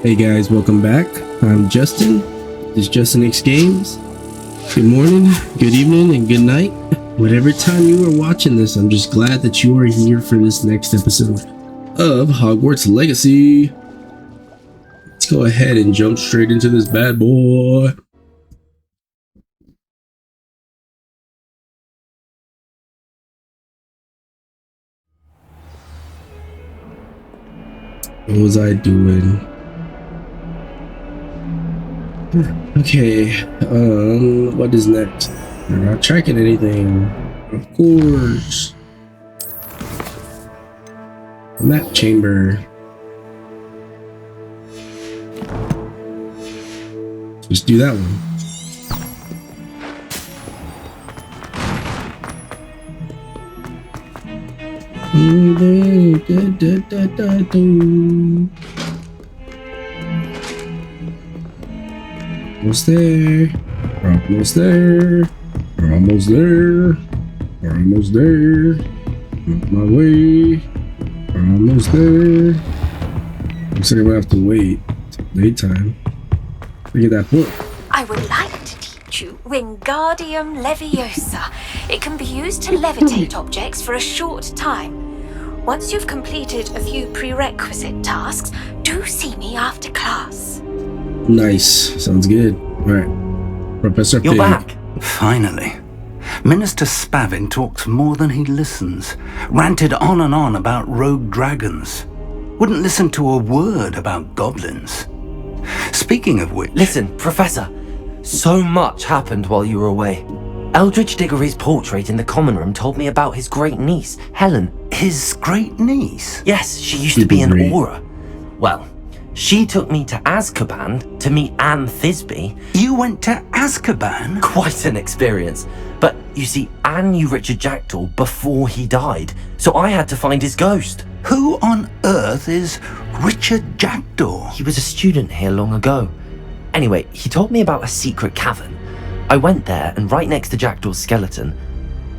Hey guys, welcome back. I'm Justin. This is Justin X Games. Good morning, good evening, and good night. Whatever time you are watching this, I'm just glad that you are here for this next episode of Hogwarts Legacy. Let's go ahead and jump straight into this bad boy. What was I doing? Okay, what is next? We're not tracking anything. Of course. Map chamber. Let's do that one. Almost there. We're almost there. We're almost there. We're almost there. On my way. We're almost there. Looks like I'm gonna have to wait till daytime. Look at that book. I would like to teach you Wingardium Leviosa. It can be used to levitate objects for a short time. Once you've completed a few prerequisite tasks, do see me after class. Nice. Sounds good. Alright. Professor You're Pig. back. Finally. Minister Spavin talks more than he listens. Ranted on and on about rogue dragons. Wouldn't listen to a word about goblins. Speaking of which... Listen, Professor. So much happened while you were away. Eldridge Diggory's portrait in the common room told me about his great niece, Helen. His great niece? Yes, she used to be an Auror. Well, she took me to Azkaban to meet Anne Thisbe. You went to Azkaban? Quite an experience. But you see, Anne knew Richard Jackdaw before he died, so I had to find his ghost. Who on earth is Richard Jackdaw? He was a student here long ago. Anyway, he told me about a secret cavern. I went there, and right next to Jackdaw's skeleton,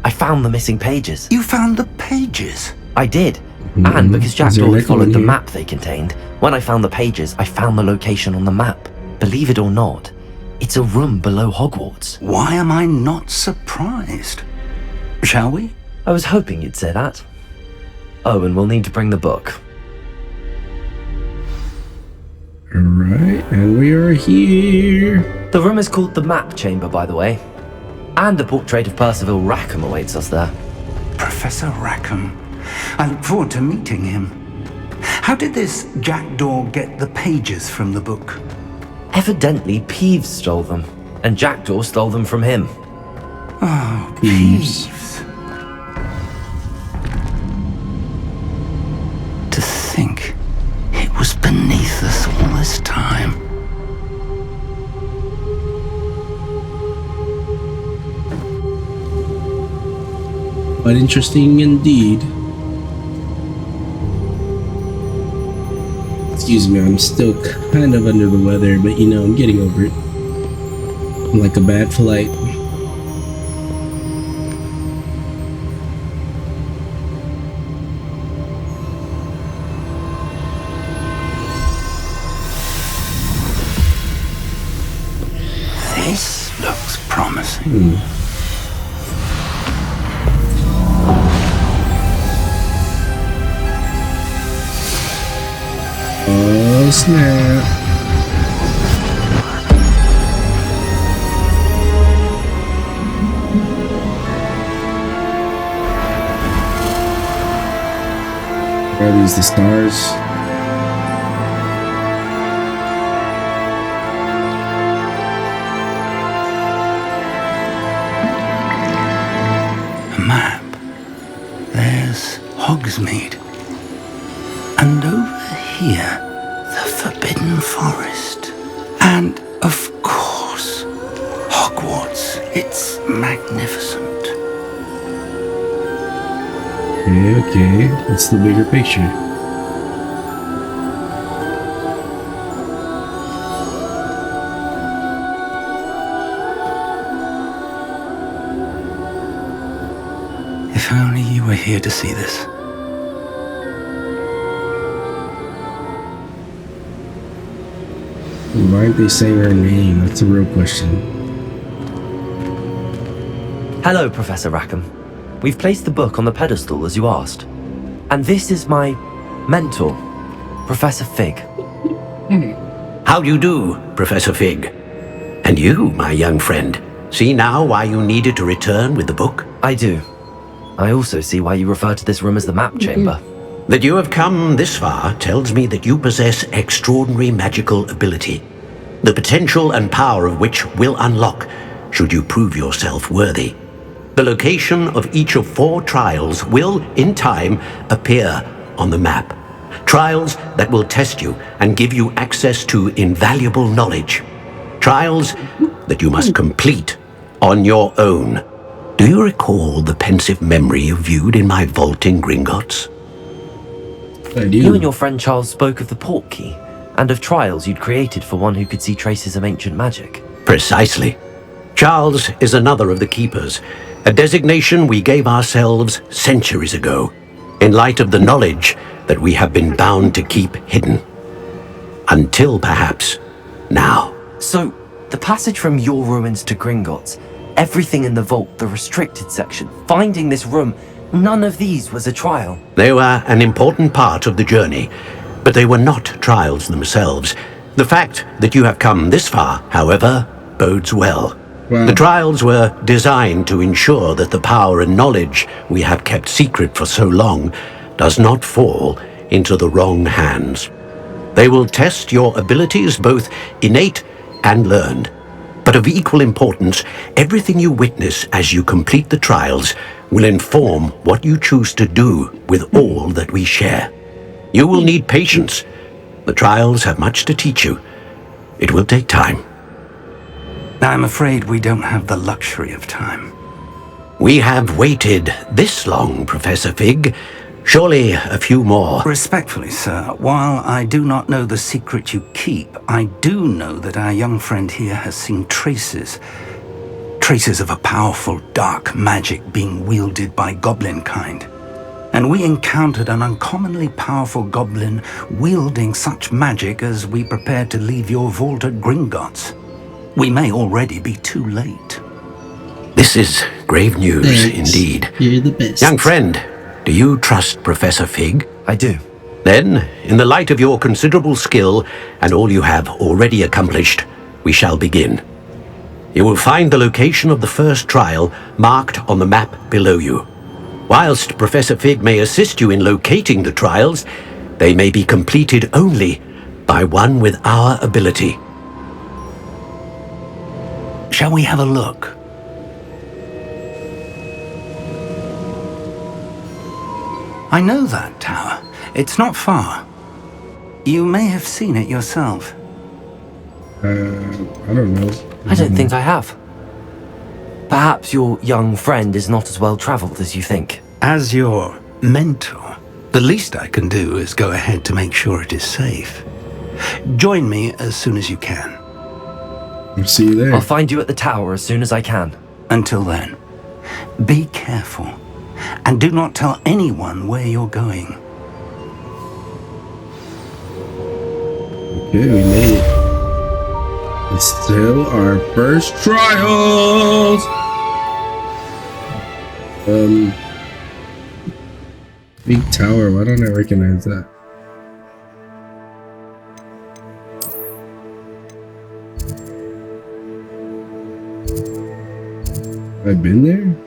I found the missing pages. You found the pages? I did. And because Jackdaw had followed the map they contained, when I found the pages, I found the location on the map. Believe it or not, it's a room below Hogwarts. Why am I not surprised? Shall we? I was hoping you'd say that. Oh, and we'll need to bring the book. Alright, and we are here. The room is called the Map Chamber, by the way. And a portrait of Percival Rackham awaits us there. Professor Rackham. I look forward to meeting him. How did this Jackdaw get the pages from the book? Evidently, Peeves stole them, and Jackdaw stole them from him. Oh, Peeves. To think it was beneath us all this time. Quite interesting indeed. Excuse me, I'm still kind of under the weather, but you know, I'm getting over it. Like a bad flight. This looks promising. Oh snap. Are these the stars? A map. There's Hogsmeade. And over here, the Forbidden Forest. And, of course, Hogwarts. It's magnificent. Okay. What's the bigger picture? If only you were here to see this. Why aren't they saying her name? That's a real question. Hello, Professor Rackham. We've placed the book on the pedestal as you asked. And this is my mentor, Professor Fig. How do you do, Professor Fig? And you, my young friend, see now why you needed to return with the book? I do. I also see why you refer to this room as the map chamber. That you have come this far tells me that you possess extraordinary magical ability, the potential and power of which will unlock should you prove yourself worthy. The location of each of 4 trials will, in time, appear on the map. Trials that will test you and give you access to invaluable knowledge. Trials that you must complete on your own. Do you recall the pensive memory you viewed in my vault in Gringotts? I do. You and your friend Charles spoke of the port key and of trials you'd created for one who could see traces of ancient magic. Precisely. Charles is another of the keepers, a designation we gave ourselves centuries ago, in light of the knowledge that we have been bound to keep hidden. Until perhaps now. So, the passage from your ruins to Gringotts, everything in the vault, the restricted section, finding this room, none of these was a trial. They were an important part of the journey, but they were not trials themselves. The fact that you have come this far, however, bodes well. Wow. The trials were designed to ensure that the power and knowledge we have kept secret for so long does not fall into the wrong hands. They will test your abilities, both innate and learned. But of equal importance, everything you witness as you complete the trials will inform what you choose to do with all that we share. You will need patience. The trials have much to teach you. It will take time. I'm afraid we don't have the luxury of time. We have waited this long, Professor Fig. Surely a few more. Respectfully, sir, while I do not know the secret you keep, I do know that our young friend here has seen traces of a powerful dark magic being wielded by goblin kind. And we encountered an uncommonly powerful goblin wielding such magic as we prepared to leave your vault at Gringotts. We may already be too late. This is grave news. Thanks. Indeed. You're the best. Young friend, do you trust Professor Fig? I do. Then, in the light of your considerable skill and all you have already accomplished, we shall begin. You will find the location of the first trial marked on the map below you. Whilst Professor Fig may assist you in locating the trials, they may be completed only by one with our ability. Shall we have a look? I know that tower. It's not far. You may have seen it yourself. I don't know. I don't think I have. Perhaps your young friend is not as well traveled as you think. As your mentor, the least I can do is go ahead to make sure it is safe. Join me as soon as you can. I'll see you there. I'll find you at the tower as soon as I can. Until then, be careful and do not tell anyone where you're going. Okay, we made it. It's still our first trials. Big tower. Why don't I recognize that? Have I been there?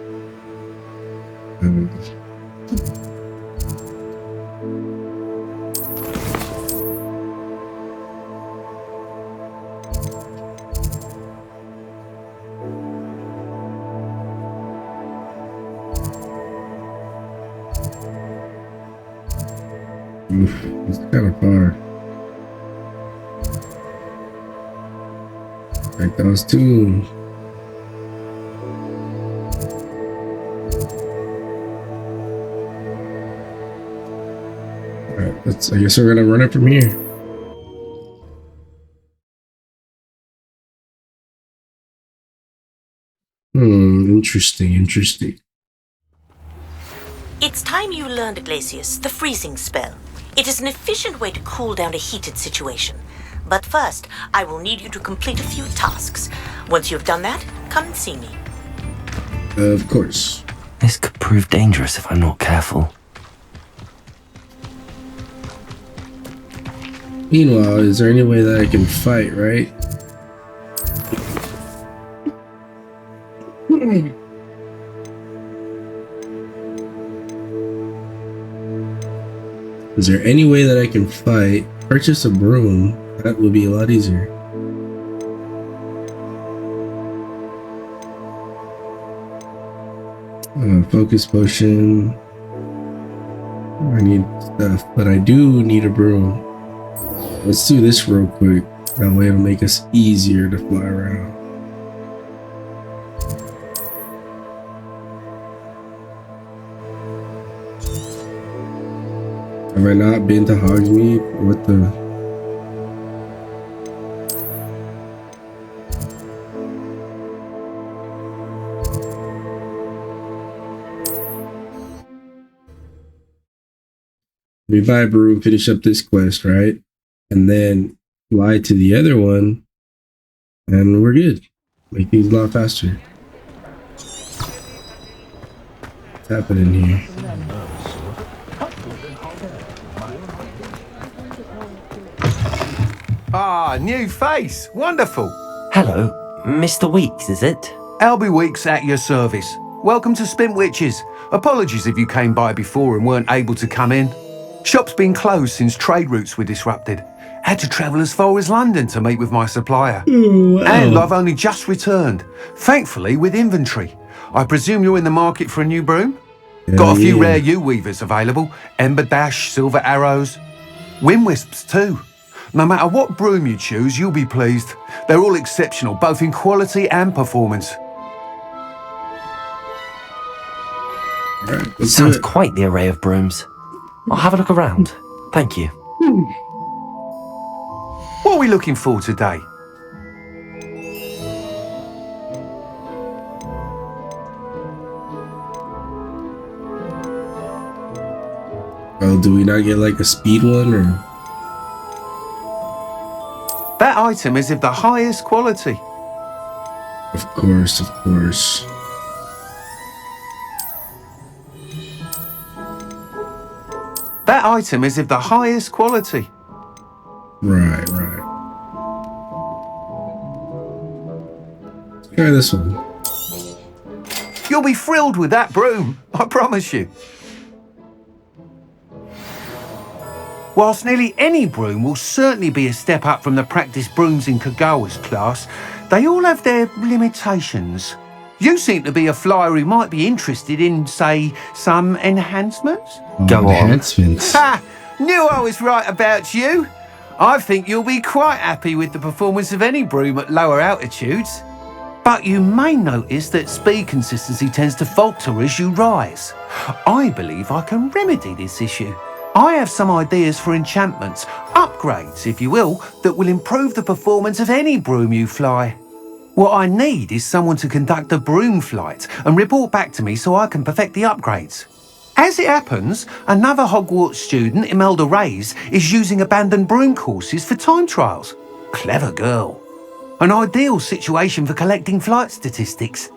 Oof, it's kind of far. Like those two. Alright, I guess we're gonna run it from here. Interesting. It's time you learned, Glacius, the freezing spell. It is an efficient way to cool down a heated situation. But first, I will need you to complete a few tasks. Once you've done that, come and see me. Of course. This could prove dangerous if I'm not careful. Meanwhile, is there any way that I can fight, right? Is there any way that I can fight? Purchase a broom. That would be a lot easier. Focus potion. I need stuff, but I do need a broom. Let's do this real quick. That way it'll make us easier to fly around. Have I not been to Hogsmeade? What the? We buy a brew, finish up this quest, right? And then fly to the other one, and we're good. Make things a lot faster. What's happening here? Ah, new face. Wonderful. Hello, Mr. Weeks, is it? Albie Weeks at your service. Welcome to Spint Witches. Apologies if you came by before and weren't able to come in. Shop's been closed since trade routes were disrupted. Had to travel as far as London to meet with my supplier. Wow. And I've only just returned, thankfully with inventory. I presume you're in the market for a new broom? Got a few rare yew-weavers available. Ember Dash, Silver Arrows. Wind Wisps too. No matter what broom you choose, you'll be pleased. They're all exceptional, both in quality and performance. Right, Sounds quite the array of brooms. I'll have a look around. Thank you. What are we looking for today? Oh, do we not get like a speed one or? That item is of the highest quality. Of course, of course. That item is of the highest quality. Right. Let's try this one. You'll be thrilled with that broom, I promise you. Whilst nearly any broom will certainly be a step up from the practice brooms in Kagawa's class, they all have their limitations. You seem to be a flyer who might be interested in, say, some enhancements? Go on. Enhancements. Ha! Knew I was right about you. I think you'll be quite happy with the performance of any broom at lower altitudes. But you may notice that speed consistency tends to falter as you rise. I believe I can remedy this issue. I have some ideas for enchantments, upgrades if you will, that will improve the performance of any broom you fly. What I need is someone to conduct a broom flight and report back to me so I can perfect the upgrades. As it happens, another Hogwarts student, Imelda Reyes, is using abandoned broom courses for time trials. Clever girl. An ideal situation for collecting flight statistics.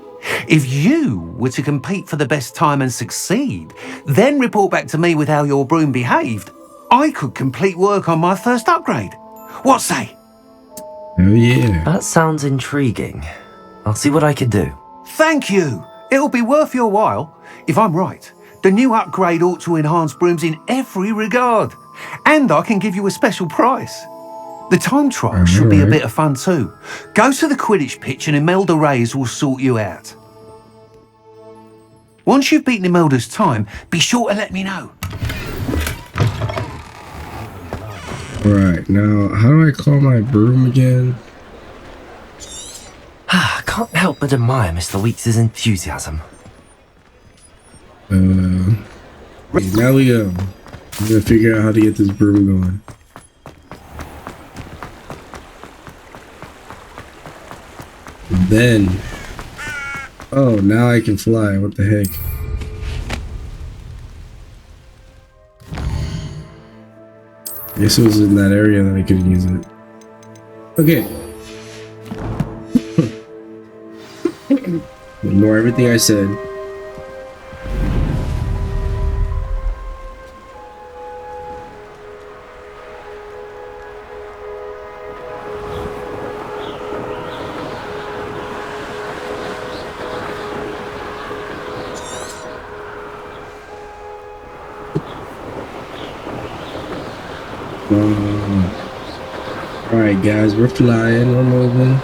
If you were to compete for the best time and succeed, then report back to me with how your broom behaved, I could complete work on my first upgrade. What say? Oh yeah. That sounds intriguing. I'll see what I can do. Thank you. It'll be worth your while. If I'm right, the new upgrade ought to enhance brooms in every regard. And I can give you a special price. The time trial should be a bit of fun too. Go to the Quidditch pitch and Imelda Reyes will sort you out. Once you've beaten Imelda's time, be sure to let me know. Alright, now how do I call my broom again? I can't help but admire Mr. Weeks' enthusiasm. Right, now we go. I'm gonna figure out how to get this broom going. Then, oh, now I can fly. What the heck? I guess it was in that area that I could use it. Okay. Ignore everything I said. Alright guys, we're flying, we're moving.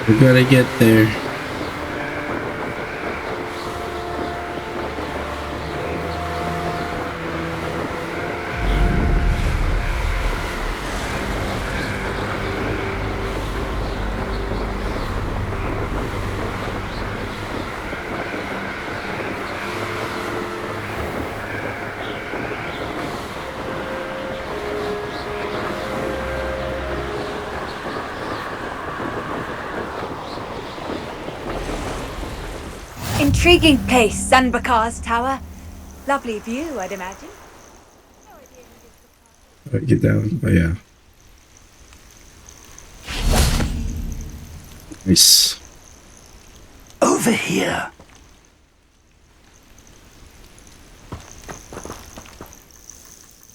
We gotta get there. Intriguing place, Sunbakar's Tower. Lovely view, I'd imagine. Get down. Oh yeah. Nice. Over here.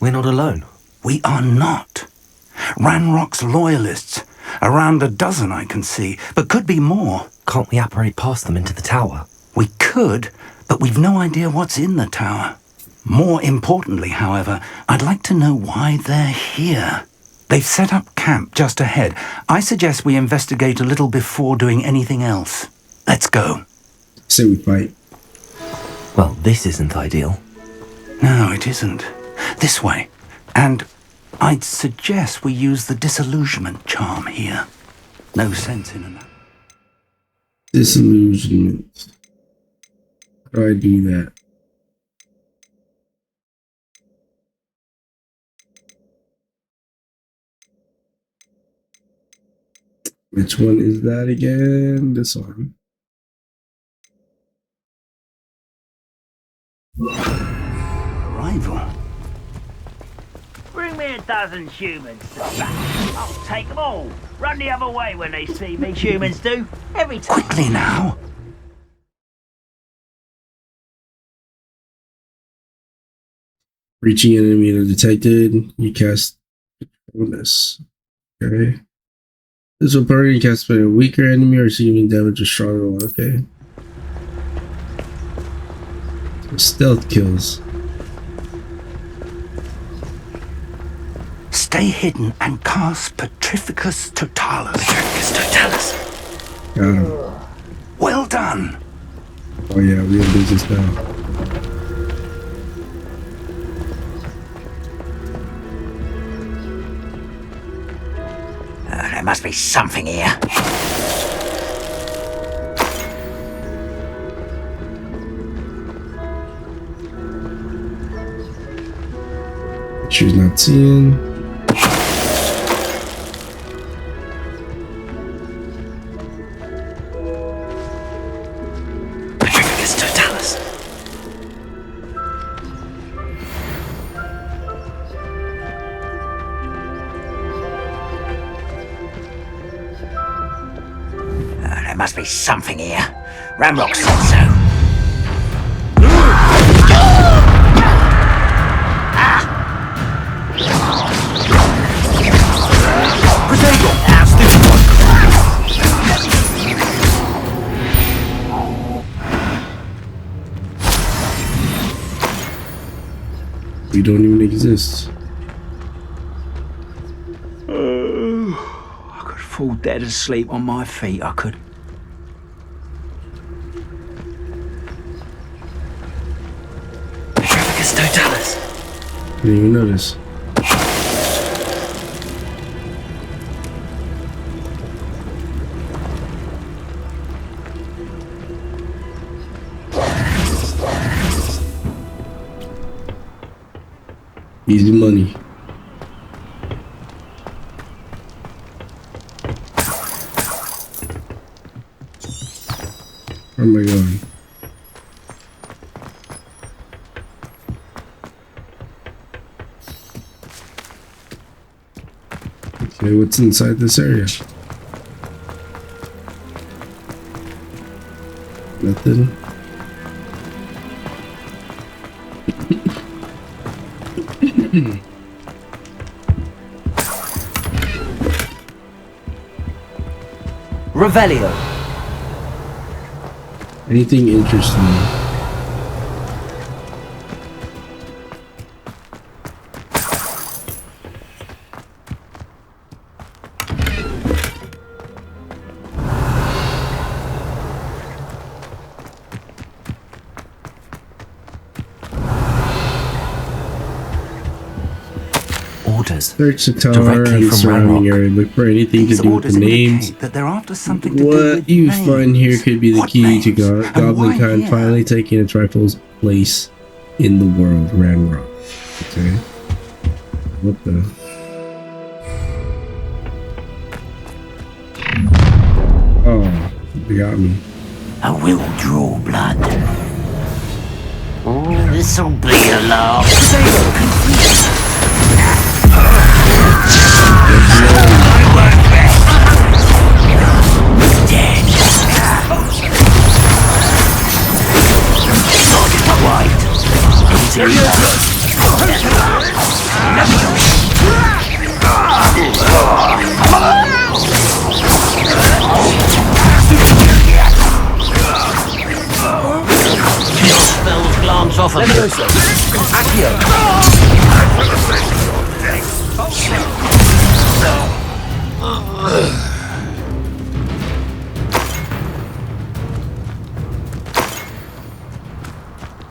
We're not alone. We are not. Ranrock's loyalists. Around a dozen I can see, but could be more. Can't we apparate past them into the tower? We could, but we've no idea what's in the tower. More importantly, however, I'd like to know why they're here. They've set up camp just ahead. I suggest we investigate a little before doing anything else. Let's go. Say we fight. Well, this isn't ideal. No, it isn't. This way. And I'd suggest we use the disillusionment charm here. No sense in it. Disillusionment. How do I do that? Which one is that again? This one. Arrival. Bring me a dozen humans to back. I'll take them all. Run the other way when they see me, humans do. Every time. Quickly now. Reaching enemy detected. You cast bonus. Okay. This will permanently cast by a weaker enemy or receiving damage or stronger one. Okay. Stealth kills. Stay hidden and cast Petrificus Totalis. Petrificus Totalis. Got him. Well done. Oh yeah, we have business now. There must be something here. She's not seeing. Petrificus Totalis. There must be something here. Ramrock said so. We don't even exist. I could fall dead asleep on my feet, I could. Petrificus Totalis. Didn't even notice. Easy money. Where am I going? Okay, what's inside this area? Nothing. Revelio. Anything interesting? Search the tower and surrounding area. Look for anything to do with the names. That they're after something to do What with you names. find here could be the What key names? to And Goblin why kind here? finally taking its rightful place in the world. Ranrock. Okay. What the? Oh, they got me. I will draw blood. Oh, this'll be a laugh. Your spells glance off of me.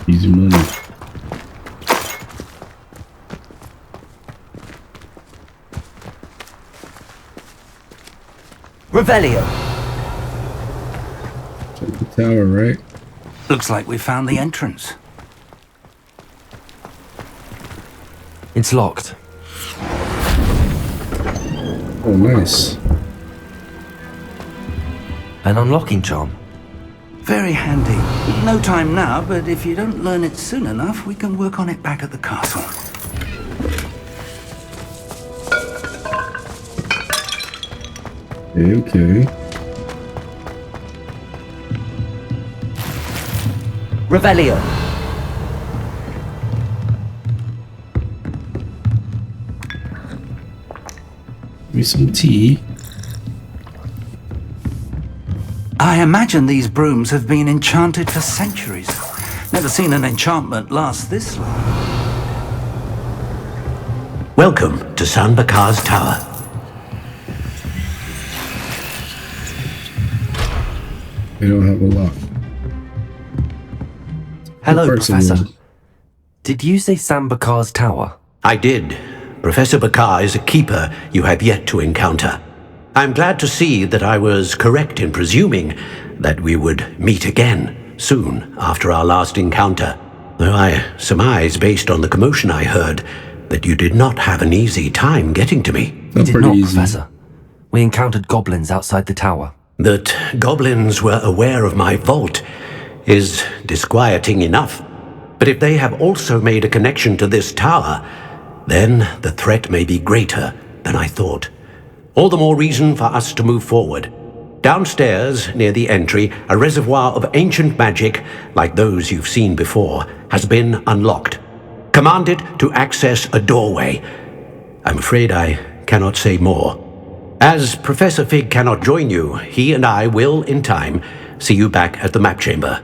Easy money. Revelio. Check the tower, right? Looks like we found the entrance. It's locked. Oh, nice. An unlocking charm. Very handy. No time now, but if you don't learn it soon enough, we can work on it back at the castle. Okay. Revelio. Give me some tea. I imagine these brooms have been enchanted for centuries. Never seen an enchantment last this long. Welcome to San Bakar's Tower. They don't have a lock. Hello, Person Professor. would. Did you say Sam Bakar's tower? I did. Professor Bakar is a keeper you have yet to encounter. I'm glad to see that I was correct in presuming that we would meet again soon after our last encounter. Though I surmise, based on the commotion I heard, that you did not have an easy time getting to me. We did pretty not, easy. Professor. We encountered goblins outside the tower. That goblins were aware of my vault is disquieting enough. But if they have also made a connection to this tower, then the threat may be greater than I thought. All the more reason for us to move forward. Downstairs, near the entry, a reservoir of ancient magic, like those you've seen before, has been unlocked. Command it to access a doorway. I'm afraid I cannot say more. As Professor Fig cannot join you, he and I will, in time, see you back at the map chamber.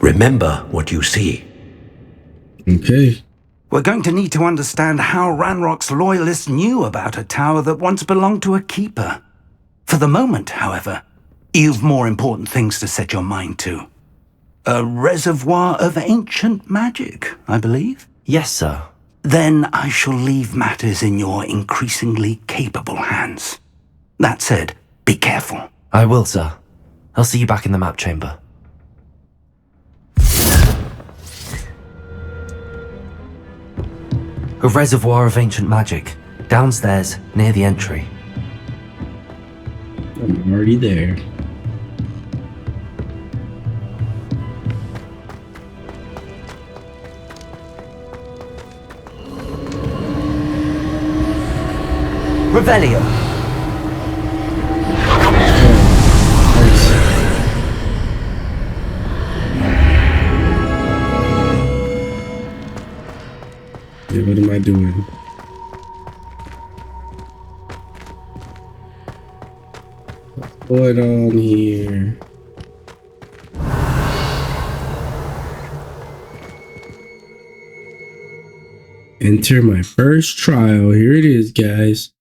Remember what you see. Okay. We're going to need to understand how Ranrock's loyalists knew about a tower that once belonged to a keeper. For the moment, however, you've more important things to set your mind to. A reservoir of ancient magic, I believe? Yes, sir. Then I shall leave matters in your increasingly capable hands. That said, be careful. I will, sir. I'll see you back in the map chamber. A reservoir of ancient magic, downstairs near the entry. I'm already there. Revelio! Yeah, what am I doing? What's going on here? Enter my first trial. Here it is, guys.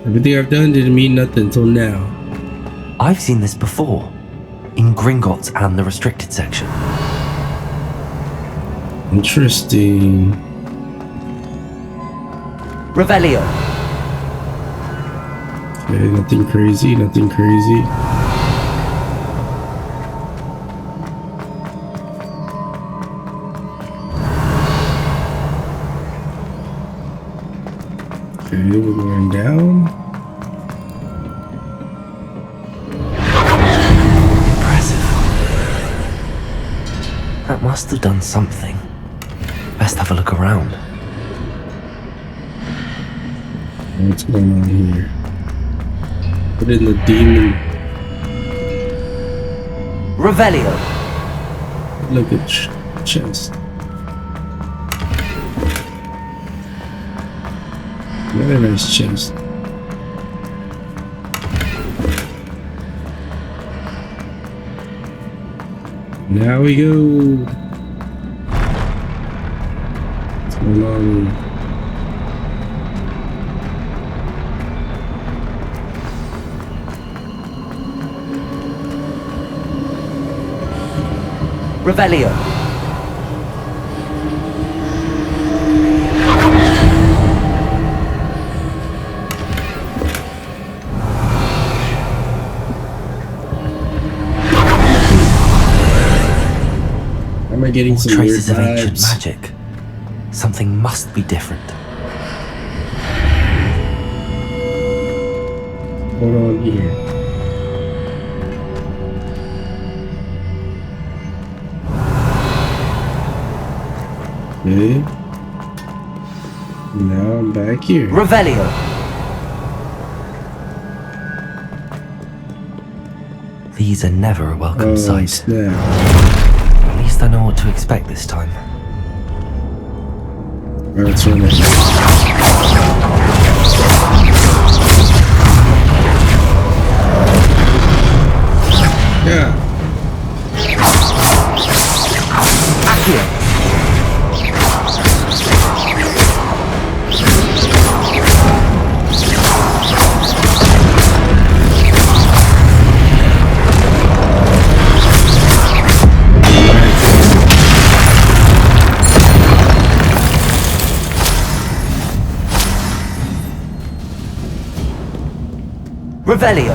Everything I've done didn't mean nothing until now. I've seen this before, in Gringotts and the restricted section. Interesting. Revelio! Okay, nothing crazy, nothing crazy. Okay, we're going down. Impressive. That must have done something. Best have a look around. What's going on here? Put in the demon. Revelio! Look at chest. Another nice chest. Now we go. What's going on? Revelio! Am I getting More some weird traces of ancient vibes? magic. Something must be different. What's going on here? Okay. Now I'm back here. Revelio! These are never a welcome sight. Snap. At least I know what to expect this time. Alright, so yeah. Accio! Revelio!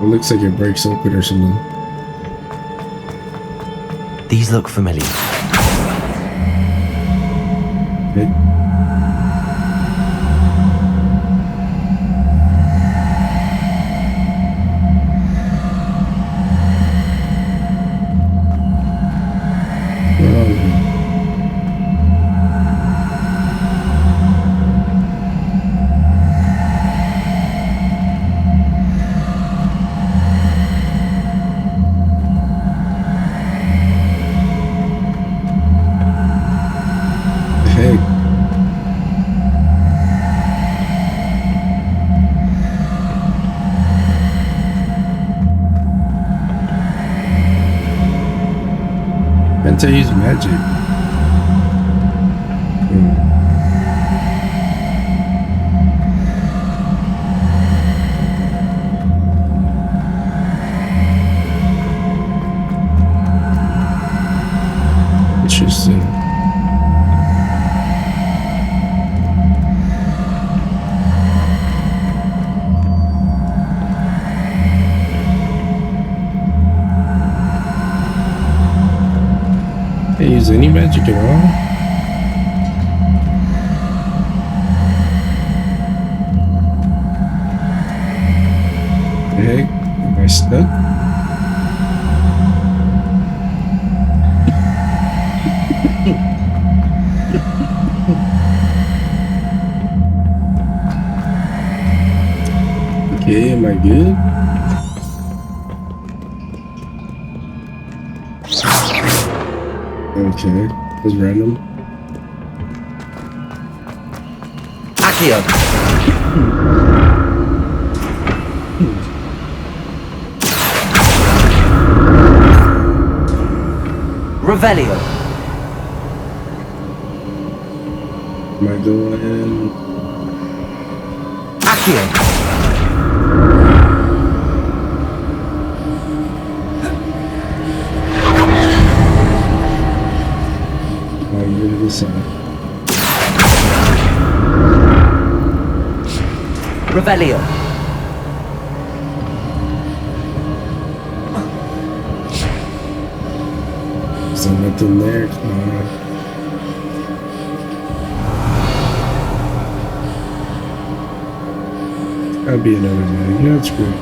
It looks like it breaks open or something. These look familiar. Okay. To use magic. Interesting. Use use any magic at all? The heck? Am I stuck? Okay, am I good? Okay, that's random. Accio. Revelio. Am I going? Accio. This side. Revelio. Is there nothing there? That'd be another day. Yeah, that's great.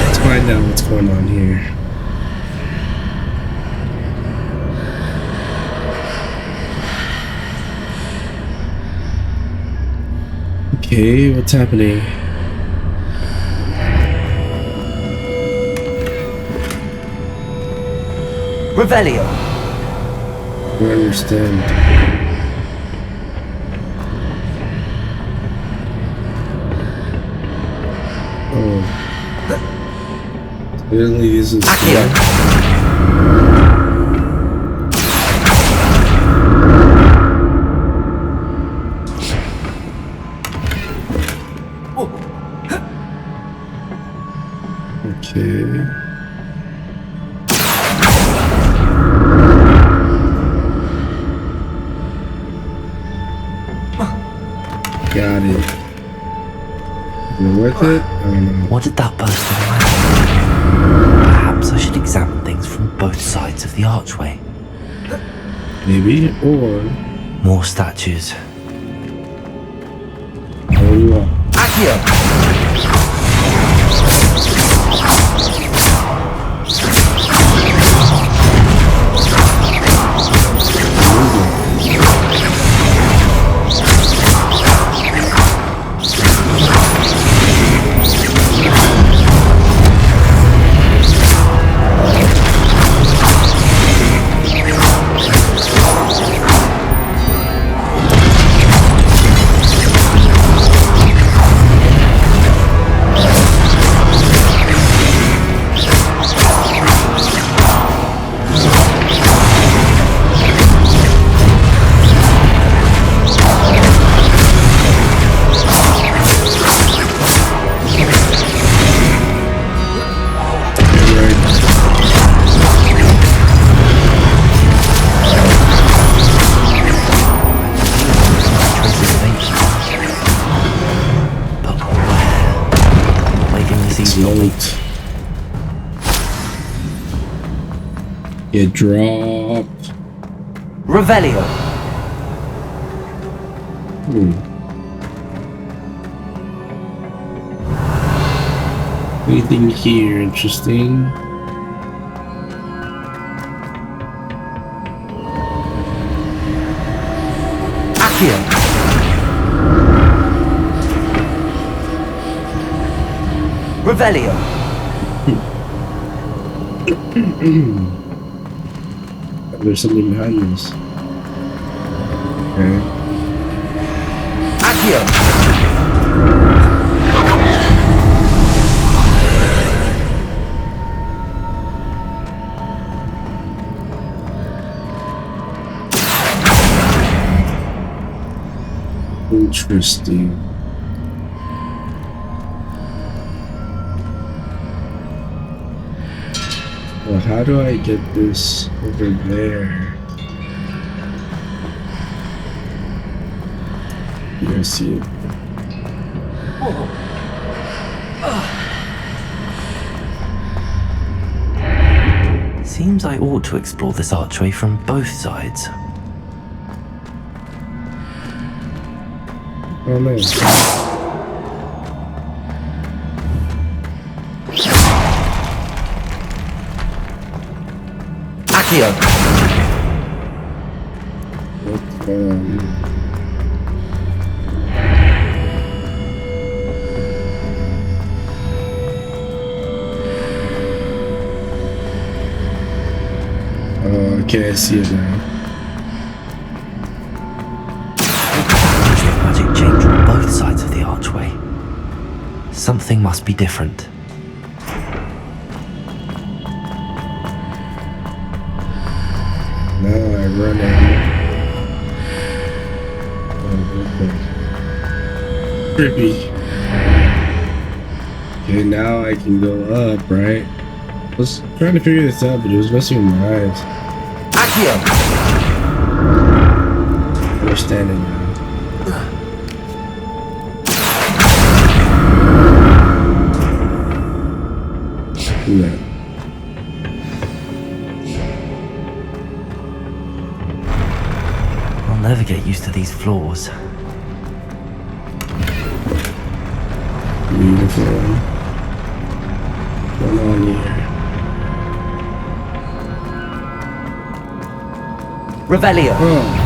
Let's find out what's going on here. Okay, what's happening? Revelio. I don't understand. Oh. Evidently this is... Accio. Okay. Got it. Is it worth it? I don't know. What did that burst of light? Perhaps I should examine things from both sides of the archway. Maybe, or... More statues. What do you want? Accio! Get dropped. Revelio. Anything here interesting? Accio. Revelio. There's something behind this. Okay. Accio. Interesting. Well, how do I get this over there? Yeah, I see it. Seems I ought to explore this archway from both sides. Oh man. Accio! Okay, I see it now. Patterns of magic change on both sides of the archway. Something must be different. Now I run out. Trippy. Okay, now I can go up, right? I was trying to figure this out, but it was messing with my eyes. Accio! Understanding now. Yeah. I'll never get used to these floors. Beautiful. Come on here. Revelio! Oh.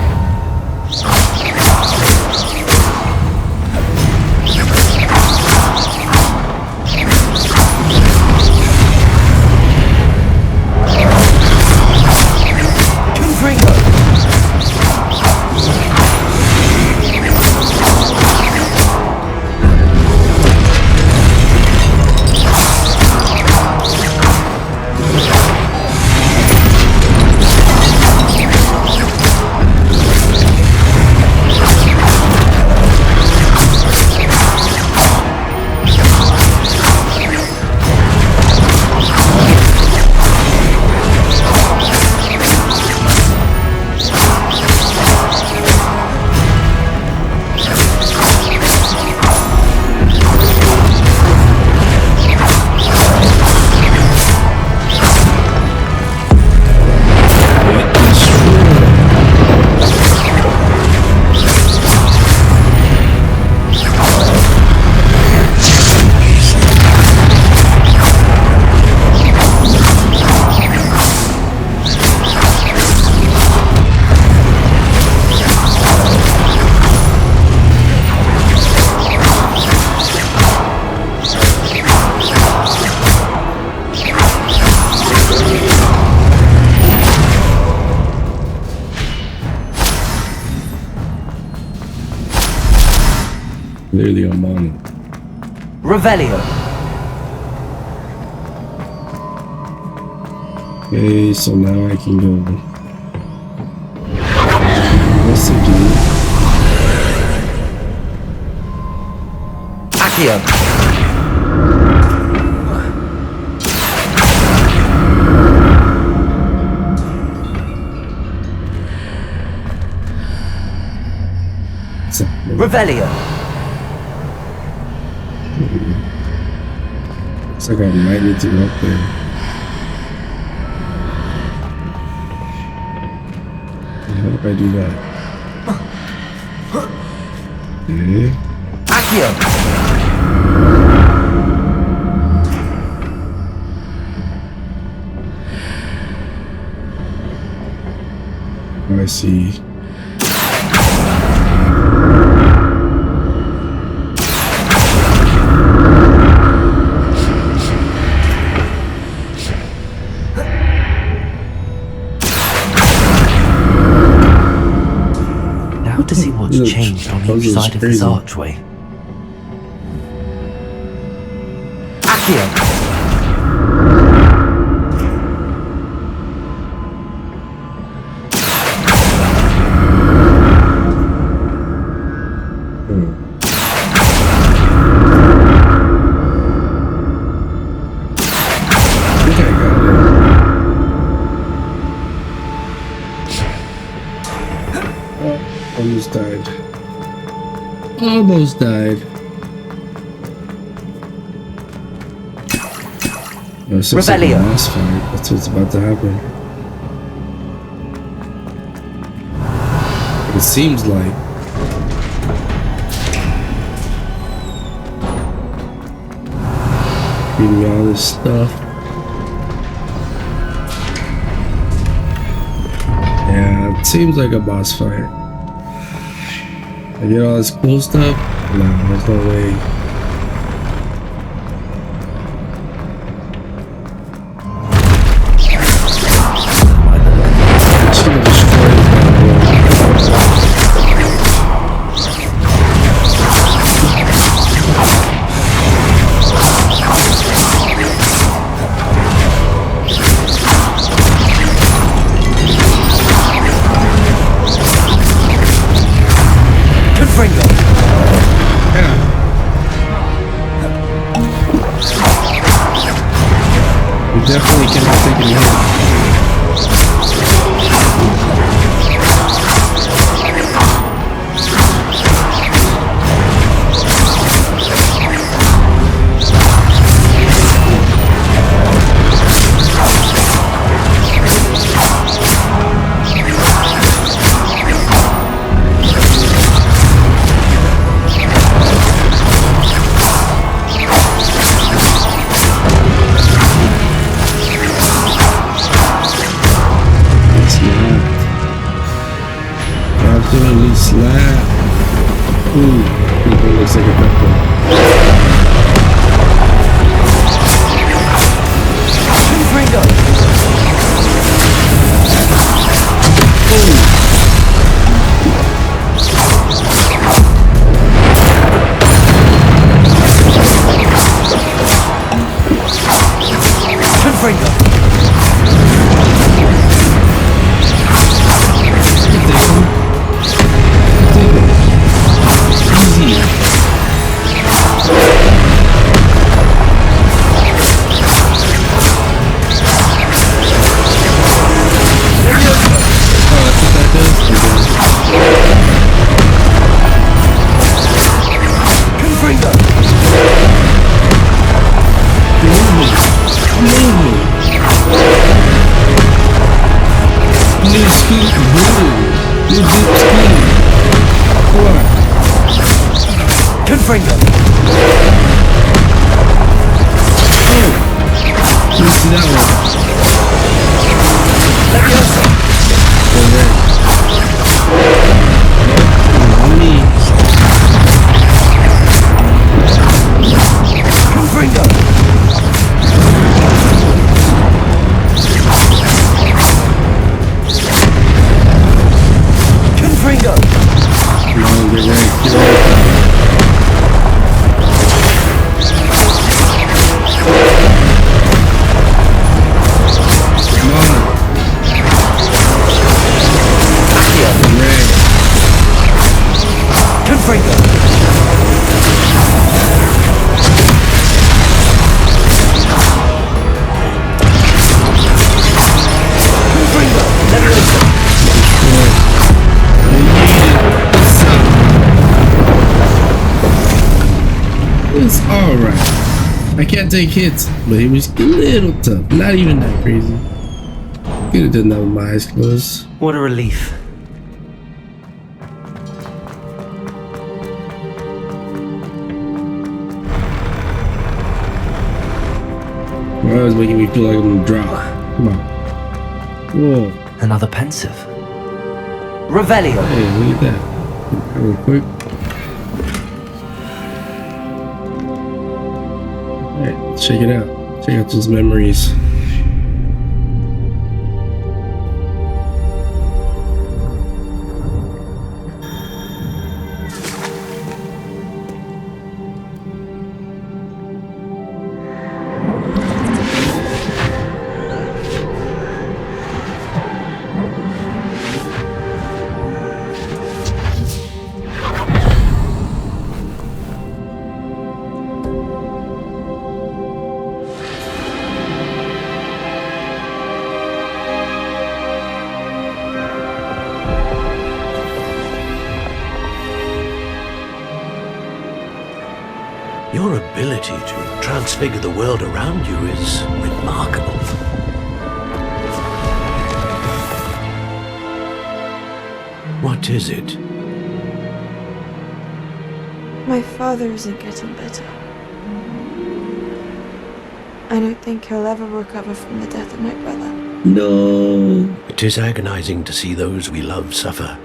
Clearly I'm on it. Revelio! Okay, so now I can go. What's it do? Accio! Revelio! Looks like I might need to go up there. How do I do that? Okay. Accio! Oh, I see. To see what's changed on each side of this archway. Accio! I think I got it. Almost died. Almost died. It's like a boss fight. That's what's about to happen. It seems like. Reading me all this stuff. Yeah, it seems like a boss fight. I get all this cool stuff? No, there's no way. Definitely cannot take it in. Slap. Ooh, it looks like a pepper. Confringo. Ooh. Confringo. Confringo. Let me see that one. Leviosa. On me. Confringo. Confringo. Come on, get ready. Get ready. It's alright. I can't take hits, but it was a little tough. Not even that crazy. Could have done that with my eyes closed. What a relief. Well, that was making me feel like I'm gonna drop. Come on. Whoa. Another pensive. Revelio. Hey, look at that. Real quick. Alright, check it out. Check out those memories. Your ability to transfigure the world around you is remarkable. What is it? My father isn't getting better. I don't think he'll ever recover from the death of my brother. No. It is agonizing to see those we love suffer.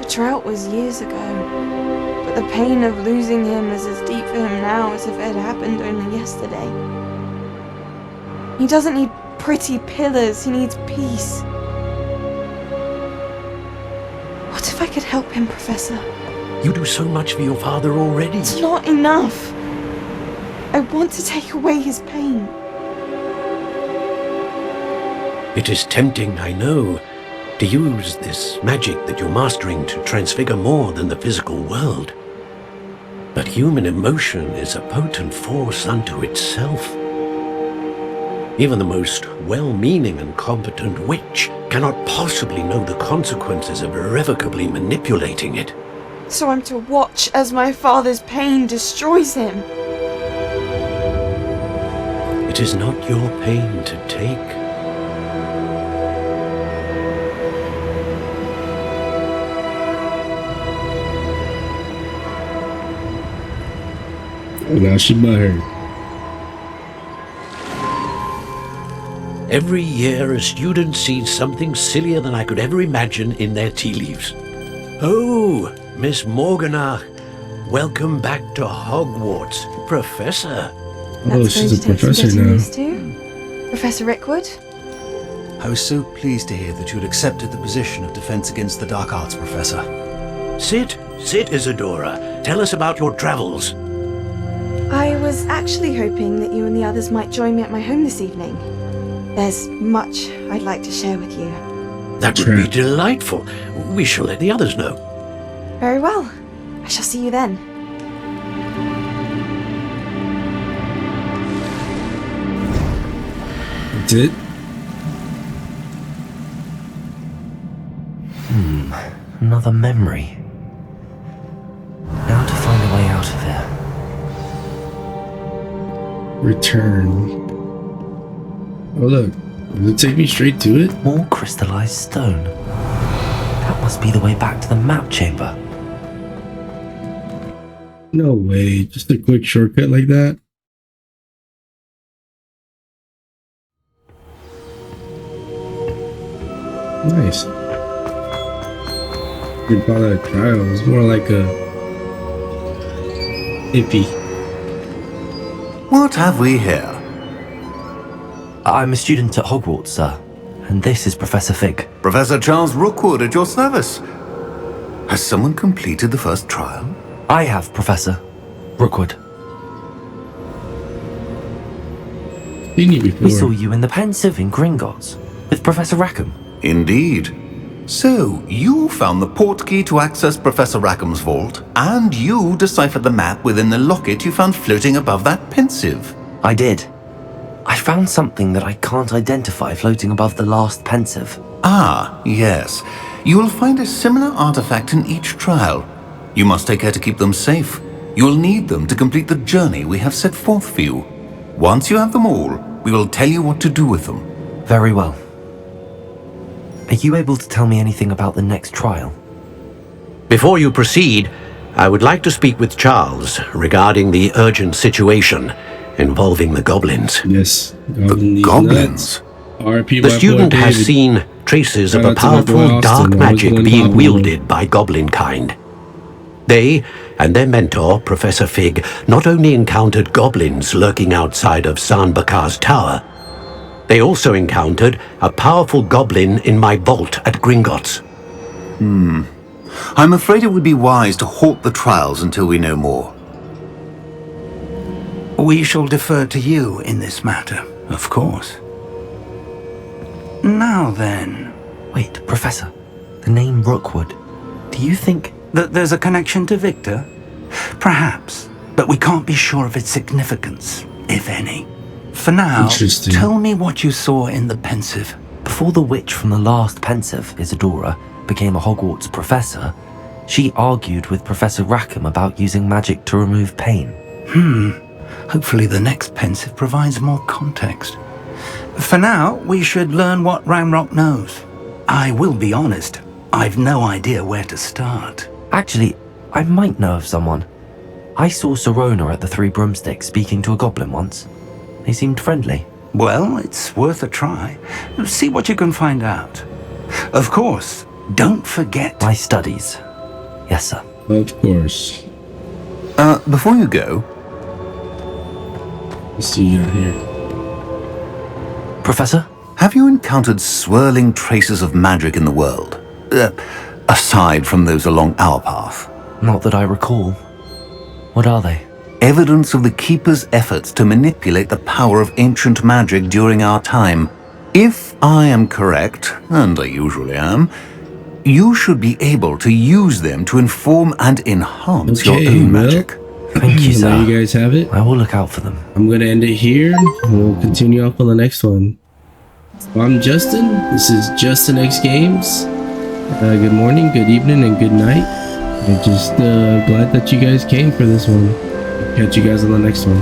The drought was years ago, but the pain of losing him is as deep for him now as if it had happened only yesterday. He doesn't need pretty pillars, he needs peace. What if I could help him, Professor? You do so much for your father already. It's not enough. I want to take away his pain. It is tempting, I know, to use this magic that you're mastering to transfigure more than the physical world. But human emotion is a potent force unto itself. Even the most well-meaning and competent witch cannot possibly know the consequences of irrevocably manipulating it. So I'm to watch as my father's pain destroys him. It is not your pain to take. Now she butthurt. Every year a student sees something sillier than I could ever imagine in their tea leaves. Oh, Miss Morganach, welcome back to Hogwarts, Professor. Oh, she's a professor now. Professor Rickwood? I was so pleased to hear that you had accepted the position of Defense Against the Dark Arts, Professor. Sit, Isadora. Tell us about your travels. I was actually hoping that you and the others might join me at my home this evening. There's much I'd like to share with you. That would be delightful. We shall let the others know. Very well. I shall see you then. That's it? Another memory. Now to find a way out of here. Return. Oh look, does it take me straight to it? More crystallized stone. That must be the way back to the map chamber. No way, just a quick shortcut like that? Nice. You call that a trial, it's more like a hippie. What have we here? I'm a student at Hogwarts, sir, and this is Professor Fig. Professor Charles Rookwood at your service. Has someone completed the first trial? I have, Professor Rookwood. Seen you before. We saw you in the Pensive in Gringotts with Professor Rackham. Indeed. So, you found the portkey to access Professor Rackham's vault, and you deciphered the map within the locket you found floating above that Pensive. I did. I found something that I can't identify floating above the last Pensive. Ah, yes. You will find a similar artifact in each trial. You must take care to keep them safe. You will need them to complete the journey we have set forth for you. Once you have them all, we will tell you what to do with them. Very well. Are you able to tell me anything about the next trial? Before you proceed, I would like to speak with Charles regarding the urgent situation involving the goblins. Yes. The goblins? The student has seen traces of a powerful dark magic being wielded by goblin kind. They and their mentor, Professor Fig, not only encountered goblins lurking outside of Sanbakar's tower, they also encountered a powerful goblin in my vault at Gringotts. I'm afraid it would be wise to halt the trials until we know more. We shall defer to you in this matter, of course. Now then... Wait, Professor. The name Rookwood. Do you think... that there's a connection to Victor? Perhaps, but we can't be sure of its significance, if any. For now, tell me what you saw in the Pensive. Before the witch from the last Pensive, Isadora, became a Hogwarts professor, she argued with Professor Rackham about using magic to remove pain. Hopefully the next pensive provides more context. For now, we should learn what Ramrock knows. I will be honest, I've no idea where to start. Actually, I might know of someone. I saw Sirona at the Three Broomsticks speaking to a goblin once. They seemed friendly. Well, it's worth a try. See what you can find out. Of course, don't forget... My studies. Yes, sir. Of course. Before you go... Let's see you out here. Professor? Have you encountered swirling traces of magic in the world? Aside from those along our path? Not that I recall. What are they? Evidence of the Keeper's efforts to manipulate the power of ancient magic during our time. If I am correct, and I usually am, you should be able to use them to inform and enhance your own magic. Thank you, sir. There you guys have it. I will look out for them. I'm going to end it here, and we'll continue up on the next one. I'm Justin. This is Just the Next Games. Good morning, good evening, and good night. I'm just glad that you guys came for this one. Catch you guys on the next one.